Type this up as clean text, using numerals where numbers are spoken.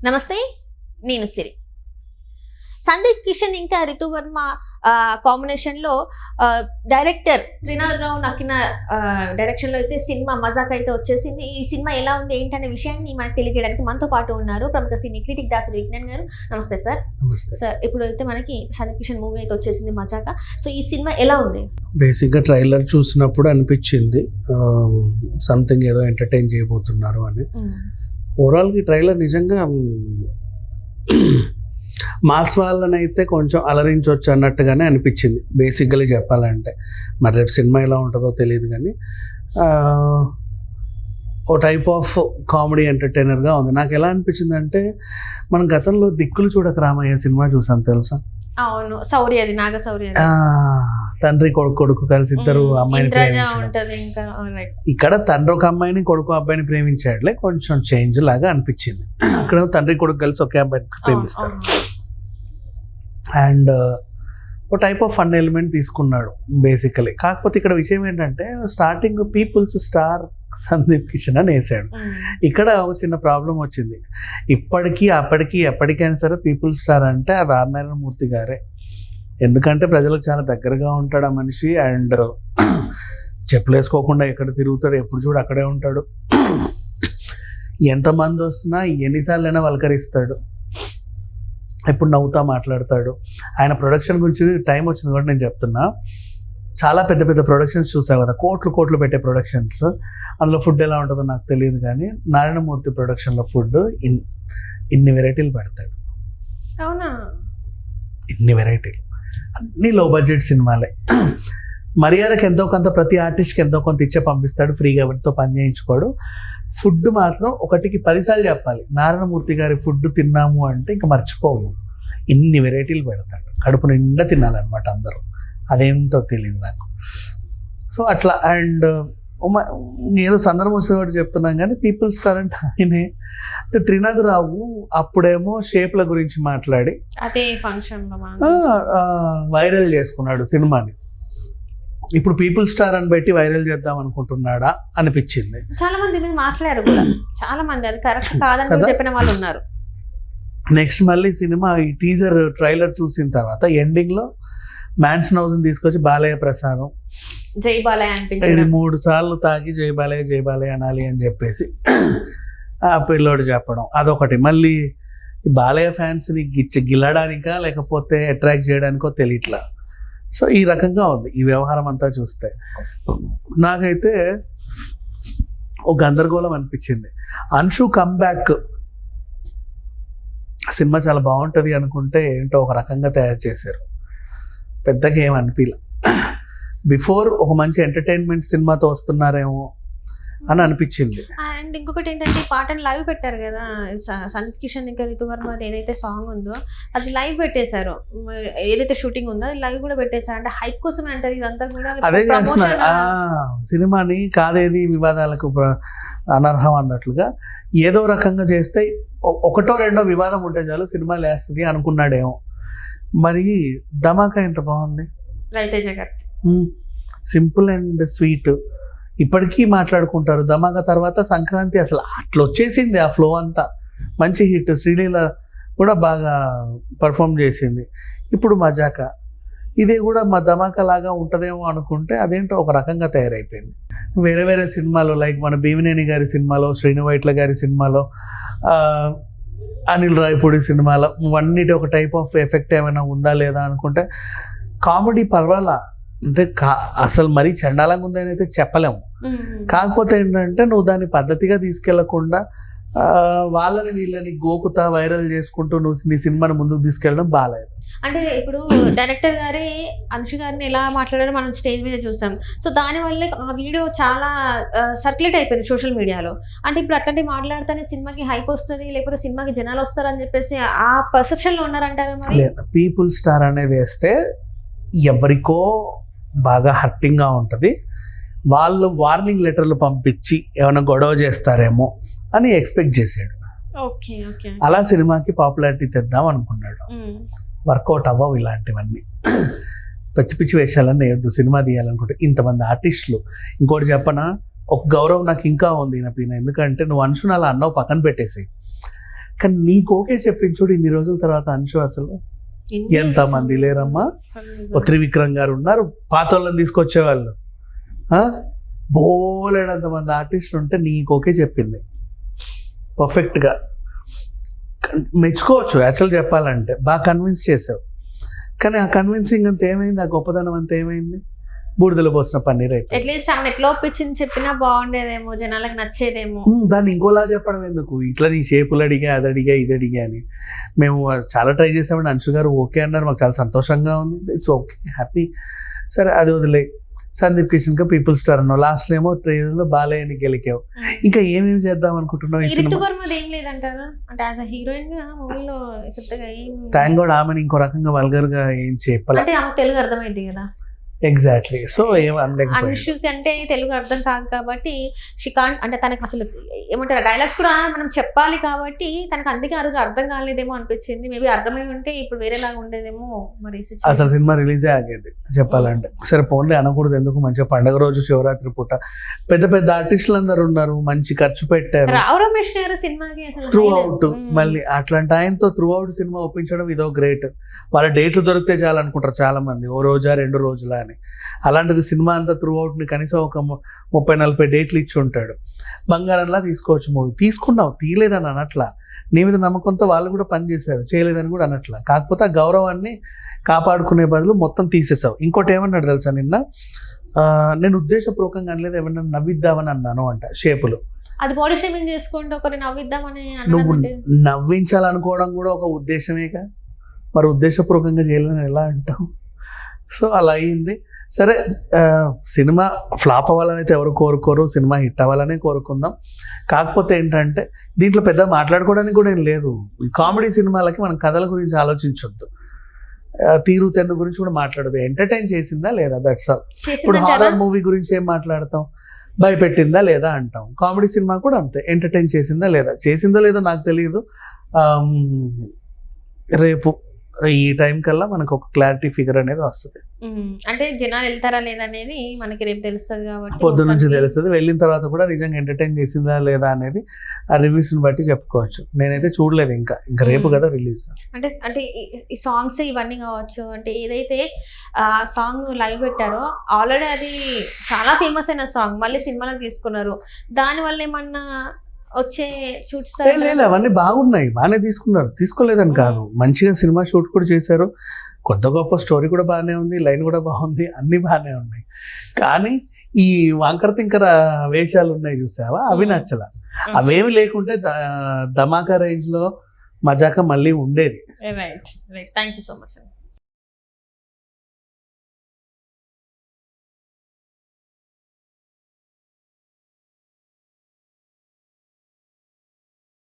నమస్తే, నేను సిరి. సందీప్ కిషన్ ఇంకా రితువర్మ కాంబినేషన్లో డైరెక్టర్ త్రినాథరావు నక్కిన డైరెక్షన్లో అయితే సినిమా మజాక్ అయితే వచ్చేసింది. ఈ సినిమా ఎలా ఉంది ఏంటనే విషయాన్ని మనకు తెలియజేయడానికి మనతో పాటు ఉన్నారు ప్రముఖ సినీ క్రిటిక్ దాసరి విజ్ఞాన్ గారు. నమస్తే సార్. సార్, ఇప్పుడు అయితే మనకి సందీప్ కిషన్ మూవీ అయితే వచ్చేసింది మజాక. సో ఈ సినిమా ఎలా ఉంది? బేసిక్గా ట్రైలర్ చూసినప్పుడు అనిపించింది సంథింగ్ ఏదో ఎంటర్టైన్ చేయబోతున్నారు అని. ఓవరాల్గా ట్రైలర్ నిజంగా మాస్ వాళ్ళని అయితే కొంచెం అలరించవచ్చు అన్నట్టుగానే అనిపించింది బేసిక్గా చెప్పాలంటే. మరి రేపు సినిమా ఎలా ఉంటుందో తెలియదు కానీ ఓ టైప్ ఆఫ్ కామెడీ ఎంటర్టైనర్గా ఉంది. నాకు ఎలా అనిపించింది అంటే, మనం గతంలో దిక్కులు చూడక రామయ్య సినిమా చూసాను తెలుసా? అవును, శౌర్య, అది నాగశౌర్య. తండ్రి కొడుకు కలిసి ఇద్దరు అమ్మాయిని ప్రేమించారు. ఇక్కడ తండ్రి ఒక అమ్మాయిని, కొడుకు అబ్బాయిని ప్రేమించాడులే, కొంచెం చేంజ్ లాగా అనిపించింది. అక్కడ తండ్రి కొడుకు కలిసి ఒకే అబ్బాయిని ప్రేమిస్తారు. అండ్ ఒక టైప్ ఆఫ్ ఫన్ ఎలిమెంట్ తీసుకున్నాడు బేసికలీ. కాకపోతే ఇక్కడ విషయం ఏంటంటే, starting peoples star Sundeep Kishan అని వేసాడు. ఇక్కడ ఒక చిన్న ప్రాబ్లం వచ్చింది. ఇప్పటికీ అప్పటికి ఎప్పటికైనా సరే పీపుల్ స్టార్ అంటే అది నారాయణ మూర్తి గారే. ఎందుకంటే ప్రజలకు చాలా దగ్గరగా ఉంటాడు ఆ మనిషి. అండ్ చెప్పులు వేసుకోకుండా ఎక్కడ తిరుగుతాడు, ఎప్పుడు చూడు అక్కడే ఉంటాడు. ఎంతమంది వస్తున్నా ఎన్నిసార్లైనా వల్కరిస్తాడు, ఎప్పుడు నవ్వుతా మాట్లాడతాడు. ఆయన ప్రొడక్షన్ గురించి టైం వచ్చింది కూడా నేను చెప్తున్నా. చాలా పెద్ద పెద్ద ప్రొడక్షన్స్ చూసావు కదా, కోట్లు పెట్టే ప్రొడక్షన్స్. అందులో ఫుడ్ ఎలా ఉంటుందో నాకు తెలియదు కానీ నారాయణమూర్తి ప్రొడక్షన్లో ఫుడ్ ఇన్ని వెరైటీలు పెడతాడు. అవునా? ఇన్ని వెరైటీలు, అన్ని లో బడ్జెట్ సినిమాలే. మర్యాదకి ఎంతో కొంత, ప్రతి ఆర్టిస్ట్కి ఎంతో కొంత ఇచ్చే పంపిస్తాడు, ఫ్రీగా ఎవరితో పని చేయించుకోడు. ఫుడ్ మాత్రం 1కి 10 సార్లు చెప్పాలి. నారాయణమూర్తి గారి ఫుడ్ తిన్నాము అంటే ఇంకా మర్చిపోవు. ఇన్ని వెరైటీలు పెడతాడు, కడుపు నిండా తినాలన్నమాట అందరూ. అదేంటో తెలియదు నాకు. సో అట్లా. అండ్ ఏదో సందర్భం వచ్చిన కూడా చెప్తున్నాం కానీ పీపుల్ స్టార్ అంటే ఆయనే. అంటే త్రినాథరావు అప్పుడేమో షేప్ల గురించి మాట్లాడి అదే ఫంక్షన్ వైరల్ చేసుకున్నాడు సినిమాని. ఇప్పుడు పీపుల్ స్టార్ అని బట్టి వైరల్ చేద్దాం అనుకుంటున్నాడా అనిపించింది. చాలా మంది మీద మాట్లాడారు కూడా, చాలా మంది. అది కరెక్ట్ కాదని చెప్పిన వాళ్ళు ఉన్నారు. నెక్స్ట్ మళ్ళీ సినిమా ఈ టీజర్ ట్రైలర్ చూసిన తర్వాత ఎండింగ్లో మ్యాన్షన్ హౌస్ని తీసుకొచ్చి బాలయ్య ప్రసాదం జై బాలయ్య అనిపించింది. ఇది 3 సార్లు తాగి జై బాలయ్య అనాలి అని చెప్పేసి ఆ పిల్లోడు చెప్పడం అదొకటి. మళ్ళీ బాలయ్య ఫ్యాన్స్ని గిల్లడానికా లేకపోతే అట్రాక్ట్ చేయడానికో తెలియట్లా. సో ఈ రకంగా ఉంది ఈ వ్యవహారం అంతా చూస్తే. నాకైతే ఒక గందరగోళం అనిపించింది. అన్షు కమ్బ్యాక్ సినిమా చాలా బాగుంటుంది అనుకుంటే ఏంటో ఒక రకంగా తయారు చేశారు. పెద్దగా ఏం అనిపించలే. బిఫోర్ ఒక మంచి ఎంటర్టైన్మెంట్ సినిమాతో వస్తున్నారేమో అని అనిపించింది. అండ్ ఇంకొకటి ఏంటంటే, ఈ పాటను లైవ్ పెట్టారు కదా, సందీప్ కిషన్ ఇంకా రితువర్మ ఏదైతే సాంగ్ ఉందో అది లైవ్ పెట్టేశారు. ఏదైతే షూటింగ్ ఉందో అది లైవ్ కూడా పెట్టేశారు. అంటే హైప్ కోసమే అంటారు ఇదంతా కూడా. అదే చేస్తున్నారు సినిమాని, కాదేది వివాదాలకు అనర్హం అన్నట్లుగా ఏదో రకంగా చేస్తే ఒకటో రెండో వివాదం ఉంటే చాలు సినిమా లేస్తుంది అనుకున్నాడేమో. మరి ధమాకా ఎంత బాగుంది. రవితేజ గారు సింపుల్ అండ్ స్వీట్. ఇప్పటికీ మాట్లాడుకుంటారు. ధమాకా తర్వాత సంక్రాంతి అసలు అట్లా వచ్చేసింది ఆ ఫ్లో అంతా. మంచి హిట్. శ్రీలీల కూడా బాగా పర్ఫామ్ చేసింది. ఇప్పుడు మజాక, ఇదే కూడా మా ధమాకా లాగా ఉంటుందేమో అనుకుంటే అదేంటో ఒక రకంగా తయారైపోయింది. వేరే వేరే సినిమాలో లైక్ మన భీమినేని గారి సినిమాలో, శ్రీను వైట్ల గారి సినిమాలో, అనిల్ రాయపూడి సినిమాలో అన్నిటి ఒక టైప్ ఆఫ్ ఎఫెక్ట్ ఏమైనా ఉందా లేదా అనుకుంటే, కామెడీ పర్వాలా. అంటే అసలు మరీ చండాలంగా ఉందని అయితే చెప్పలేము. కాకపోతే ఏంటంటే, నువ్వు దాన్ని పద్ధతిగా తీసుకెళ్లకుండా వాళ్ళని వీళ్ళని గోకుతా వైరల్ చేసుకుంటూ నువ్వు నీ సినిమాని ముందుకు తీసుకెళ్ళడం బాగాలేదు. అంటే ఇప్పుడు డైరెక్టర్ గారే అనుషు గారిని ఎలా మాట్లాడారో మనం స్టేజ్ మీద చూసాం. సో దానివల్లే ఆ వీడియో చాలా సర్క్యులేట్ అయిపోయింది సోషల్ మీడియాలో. అంటే ఇప్పుడు అట్లాంటివి మాట్లాడితేనే సినిమాకి హైప్ వస్తుంది, లేకపోతే సినిమాకి జనాలు వస్తారని చెప్పేసి ఆ పర్సెప్షన్లో ఉన్నారంటారు. మరి పీపుల్ స్టార్ అనేది వేస్తే ఎవరికో బాగా హర్టింగ్గా ఉంటుంది. వాళ్ళు వార్నింగ్ లెటర్లు పంపించి ఏమైనా గొడవ చేస్తారేమో అని ఎక్స్పెక్ట్ చేశాడు. అలా సినిమాకి పాపులారిటీ తెద్దాం అనుకున్నాడు. వర్కౌట్ అవ్వవు ఇలాంటివన్నీ. పిచ్చి పిచ్చి వేషాలన్నీ వేయొద్దు. సినిమా తీయాలనుకుంటే ఇంతమంది ఆర్టిస్టులు. ఇంకోటి చెప్పనా, ఒక గౌరవం నాకు ఇంకా ఉంది ఈయన. ఎందుకంటే నువ్వు అనుషుని అలా అన్నావు, పక్కన పెట్టేసి కానీ నీకు ఓకే చెప్పించుడు ఇన్ని రోజుల తర్వాత అంశు అసలు ఎంతమంది లేరమ్మా. ఓ త్రివిక్రమ్ గారు ఉన్నారు, పాత వాళ్ళని తీసుకొచ్చేవాళ్ళు, బోలేడంత మంది ఆర్టిస్టులు ఉంటే నీకు ఓకే చెప్పింది పర్ఫెక్ట్గా. మెచ్చుకోవచ్చు యాక్చువల్ చెప్పాలంటే, బాగా కన్విన్స్ చేసావు. కానీ ఆ కన్విన్సింగ్ అంత ఏమైంది, ఆ గొప్పదనం అంత ఏమైంది, బూడిదలో పోసిన పన్నీర్ అయిపోయింది. అట్లీస్ట్ ఆమె ఎట్లా ఒప్పించింది చెప్పినా బాగుండేదేమో, జనాలకు నచ్చేదేమో. దాన్ని ఇంకోలా చెప్పడం ఎందుకు, ఇట్లా నీ షేపులు అడిగా, అది అడిగా, ఇది అడిగా అని. మేము చాలా ట్రై చేసామండి, అంశు గారు ఓకే అన్నారు, మాకు చాలా సంతోషంగా ఉంది, ఇట్స్ ఓకే, హ్యాపీ. సరే అది వదిలే. సందీప్ కిషన్ గా పీపుల్ స్టార్ అన్నావు, లాస్ట్ ఏమో ట్రైలర్ లో బాలయ్యని గెలికావు. ఇంకా ఏమేమి చేద్దాం అనుకుంటున్నావు ఈ సినిమా? ఏం లేదంటారా అంటే యాజ్ అ హీరోయిన్ గా మూవీలో పెద్దగా ఏం. థ్యాంక్ గాడ్ ఆమెను ఇంకో రకంగా వల్గర్ గా ఏం చెప్పాలి అంటే ఆమె తెలుగు అర్థమైంది కదా. ఎగ్జాక్ట్లీ. సో ఏం అనలేకపోయింది. అనుషు కంటే తెలుగు అర్థం కాదు కాబట్టి షికాంట్ అంటే తనకు అసలు ఏమంటారు డైలాగ్స్ కూడా మనం చెప్పాలి కాబట్టి తనకు అందుకే ఆ రోజు అర్థం కాలేదేమో అనిపించింది. మేబీ అర్థమై ఉంటే ఇప్పుడు వేరేలాగా ఉండేదేమో మరి. అసలు సినిమా రిలీజే ఆగేది చెప్పాలంటే. సరే పోన్లే అనకూడదు ఎందుకు, మంచిగా పండగ రోజు శివరాత్రి పూట పెద్ద పెద్ద ఆర్టిస్టులు అందరు ఉన్నారు, మంచి ఖర్చు పెట్టారు. రావు రమేష్ గారు సినిమాకి త్రూ అవుట్, మళ్ళీ అట్లాంటి ఆయనతో త్రూ అవుట్ సినిమా ఒప్పించడం ఇదో గ్రేట్. వాళ్ళ డేట్లు దొరికితే చాలు అనుకుంటారు చాలా మంది, ఓ రోజా 2 రోజులా అని. అలాంటిది సినిమా అంతా త్రూ అవుట్ని కనీసం ఒక 30-40 డేట్లు ఇచ్చి ఉంటాడు. బంగారంలా తీసుకోవచ్చు మూవీ. తీసుకున్నావు, తీయలేదని అనట్లా, నీ మీద నమ్మకంతో వాళ్ళు కూడా పనిచేశారు, చేయలేదని కూడా అనట్లా. కాకపోతే ఆ గౌరవాన్ని కాపాడుకునే బదులు మొత్తం తీసేసావు. ఇంకోటి ఏమన్నాడు తెలుసా నిన్న, నేను ఉద్దేశపూర్వకంగా అనలేదు, ఏమన్నా నవ్విద్దామని అన్నాను అంట షేపులు. అది బాడీ షేమింగ్ చేసుకుంటే ఒకరి నవ్విద్దామని. నువ్వు నవ్వించాలనుకోవడం కూడా ఒక ఉద్దేశమేగా, మరి ఉద్దేశపూర్వకంగా చేయలేదని ఎలా అంటావు? సో అలా అయింది. సరే సినిమా ఫ్లాప్ అవ్వాలని అయితే ఎవరు కోరుకోరు, సినిమా హిట్ అవ్వాలనే కోరుకుందాం. కాకపోతే ఏంటంటే దీంట్లో పెద్ద మాట్లాడుకోవడానికి కూడా ఏం లేదు. కామెడీ సినిమాలకి మనం కథల గురించి ఆలోచించొద్దు, తీరు తెన్ను గురించి కూడా మాట్లాడదు. ఎంటర్టైన్ చేసిందా లేదా, దట్స్ ఆల్. ఇప్పుడు హారర్ మూవీ గురించి ఏం మాట్లాడతాం, భయపెట్టిందా లేదా అంటాం. కామెడీ సినిమా కూడా అంతే, ఎంటర్టైన్ చేసిందా లేదా. చేసిందో లేదో నాకు తెలియదు, రేపు ఈ టైం కల్లా మనకు ఒక క్లారిటీ ఫిగర్ అనేది వస్తుంది. అంటే జనాలు వెళ్తారా లేదా అనేది మనకి రేపు తెలుస్తుంది కాబట్టి, పొద్దు నుంచి తెలుస్తుంది. వెళ్ళిన తర్వాత కూడా నిజంగా ఎంటర్టైన్ చేసిందా లేదా అనేది ఆ రివ్యూస్ ని బట్టి చెప్పుకోవచ్చు. నేనైతే చూడలేదు, ఇంకా రేపు కదా రిలీజ్. అంటే అంటే ఈ సాంగ్స్ ఇవన్నీ కావచ్చు, అంటే ఏదైతే సాంగ్ లైవ్ పెట్టారో ఆల్రెడీ అది చాలా ఫేమస్ అయిన సాంగ్, మళ్ళీ సినిమాలకు తీసుకున్నారు. దానివల్ల ఏమన్నా వచ్చే షూట్స్ లేదు, అవన్నీ బాగున్నాయి, బాగానే తీసుకున్నారు, తీసుకోలేదని కాదు. మంచిగా సినిమా షూట్ కూడా చేశారు, కొత్త గొప్ప స్టోరీ కూడా బాగానే ఉంది, లైన్ కూడా బాగుంది, అన్ని బాగానే ఉన్నాయి. కానీ ఈ వంకర తింకర వేషాలు ఉన్నాయి చూసావా, అవి నచ్చల. అవేమి లేకుంటే ధమాకా రేంజ్ లో మజాకా మళ్ళీ ఉండేది. Right right. Thank you so much.